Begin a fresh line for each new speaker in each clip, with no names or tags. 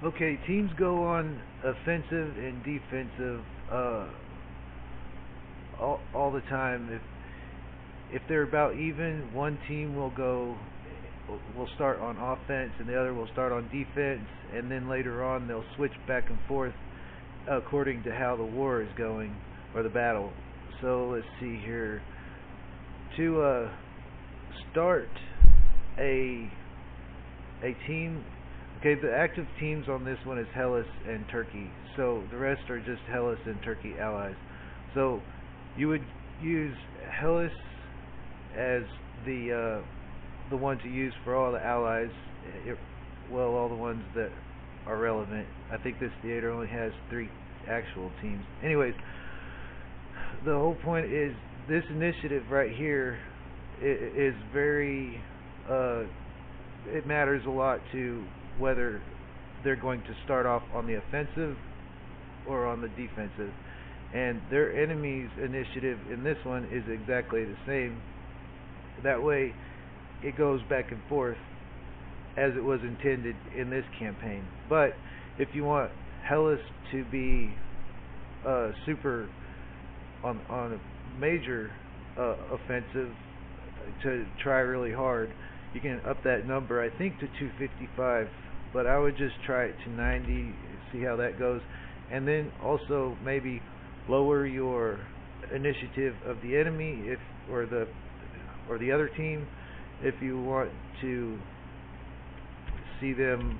Okay, teams go on offensive and defensive uh, all the time. If they're about even, one team will start on offense and the other will start on defense, and then later on they'll switch back and forth according to how the war is going or the battle. So let's see here. To start a team, okay, the active teams on this one is Hellas and Turkey. So the rest are just Hellas and Turkey allies. So you would use Hellas as the one to use for all the allies. Well, all the ones that are relevant. I think this theater only has 3 actual teams. Anyways, the whole point is this initiative right here is very it matters a lot to whether they're going to start off on the offensive or on the defensive. And their enemy's initiative in this one is exactly the same. That way it goes back and forth as it was intended in this campaign. But if you want Hellas to be super on a major offensive, to try really hard, you can up that number, I think, to 255, but I would just try it to 90, see how that goes, and then also maybe lower your initiative of the enemy, if or the other team, if you want to see them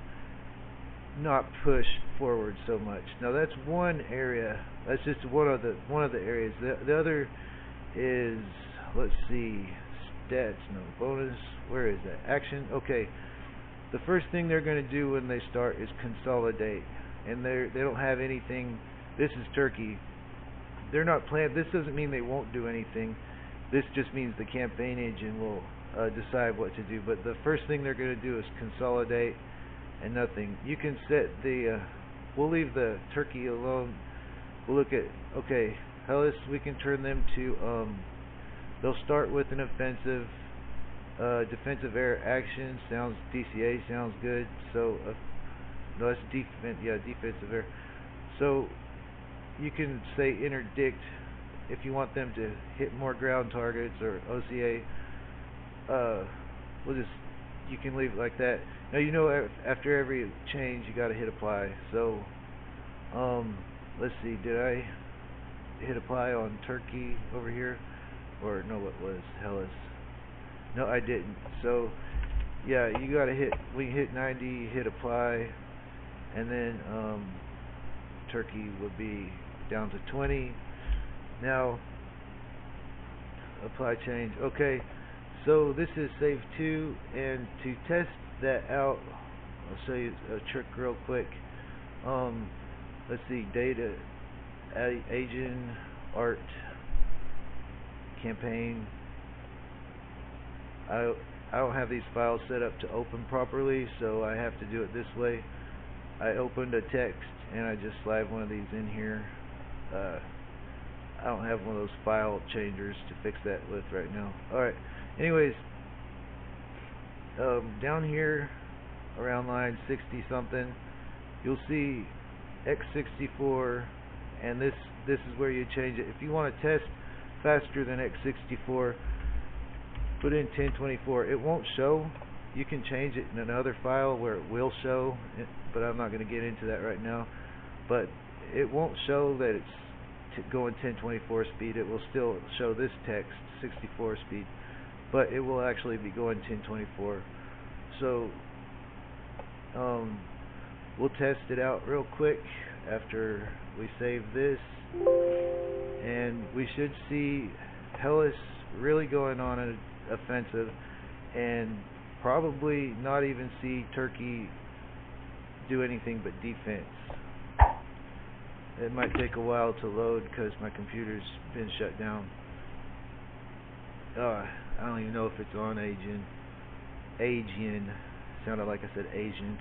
not push forward so much. Now that's one area. That's just one of the areas. The other is, let's see, stats, no bonus. Where is that? Action. Okay. The first thing they're going to do when they start is consolidate, and they don't have anything. This is Turkey. They're not planned. This doesn't mean they won't do anything. This just means the campaign engine will decide what to do. But the first thing they're going to do is consolidate and nothing. You can set the. We'll leave the Turkey alone. We'll look at, okay, Hellas. We can turn them to. They'll start with an offensive. Defensive air action sounds, DCA sounds good. So no, that's defense. Yeah, defensive air. So you can say interdict if you want them to hit more ground targets, or OCA. You can leave it like that. Now you know after every change you got to hit apply. So let's see, did I hit apply on Turkey over here, or no? What was Hellas? No, I didn't. So yeah, you got to hit. We hit 90, hit apply, and then Turkey would be down to 20. Now apply change. Okay, so this is save 2, and to test that out, I'll show you a trick real quick. Let's see, data, agent, art, campaign. I don't have these files set up to open properly, so I have to do it this way. I opened a text and I just slide one of these in here. I don't have one of those file changers to fix that with right now. Alright, anyways, down here around line 60 something, you'll see x64, and this is where you change it. If you want to test faster than x64, put in 1024. It won't show. You can change it in another file where it will show, but I'm not going to get into that right now. But it won't show that it's going 1024 speed. It will still show this text 64 speed, but it will actually be going 1024. So we'll test it out real quick after we save this, and we should see Hellas really going on an offensive, and probably not even see Turkey do anything but defense. It might take a while to load because my computer's been shut down. I don't even know if it's on Aegean. Sounded like I said Asian.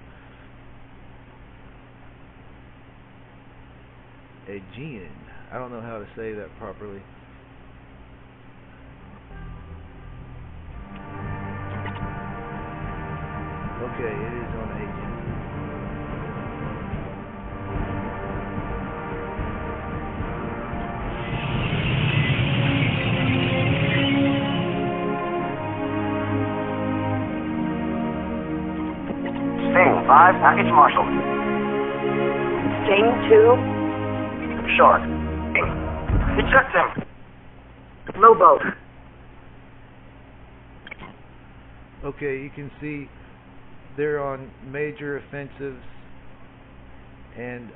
Aegean. I don't know how to say that properly. Okay, it is on Aegean.
5, package marshaled.
Sting 2.
Sure. Eject him.
Low boat.
Okay, you can see they're on major offensives, and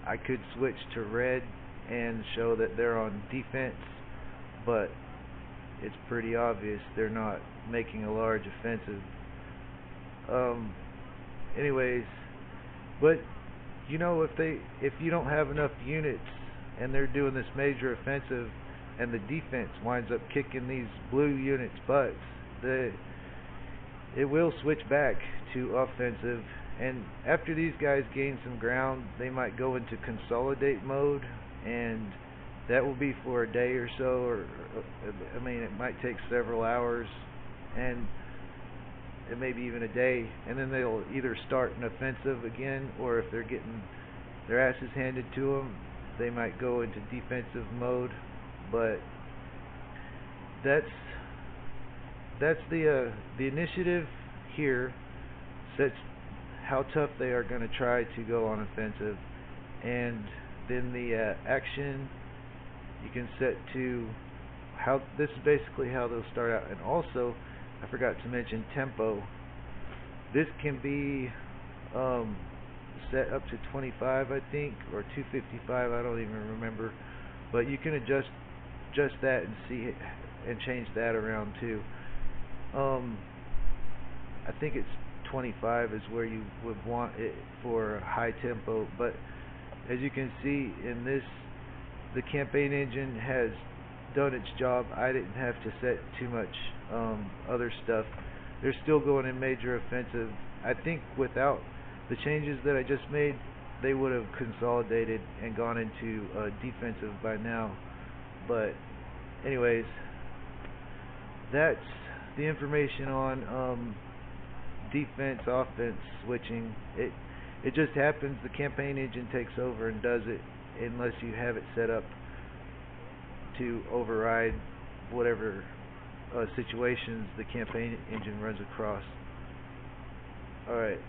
I could switch to red and show that they're on defense, but it's pretty obvious they're not making a large offensive. Anyways, but you know, if you don't have enough units and they're doing this major offensive and the defense winds up kicking these blue units' butts, it will switch back to offensive, and after these guys gain some ground, they might go into consolidate mode, and that will be for a day or so, or I mean, it might take several hours, and it may be even a day, and then they'll either start an offensive again, or if they're getting their asses handed to them, they might go into defensive mode. But that's the initiative here sets how tough they are going to try to go on offensive, and then the action you can set to how this is basically how they'll start out. And also, I forgot to mention tempo. This can be set up to 25, I think, or 255. I don't even remember, but you can adjust that and see it and change that around too. I think it's 25 is where you would want it for high tempo, but as you can see in this, the campaign engine has done its job. I didn't have to set too much other stuff. They're still going in major offensive. I think without the changes that I just made, they would have consolidated and gone into defensive by now. But anyways, that's the information on defense offense switching. It just happens the campaign engine takes over and does it unless you have it set up to override whatever situations the campaign engine runs across. Alright.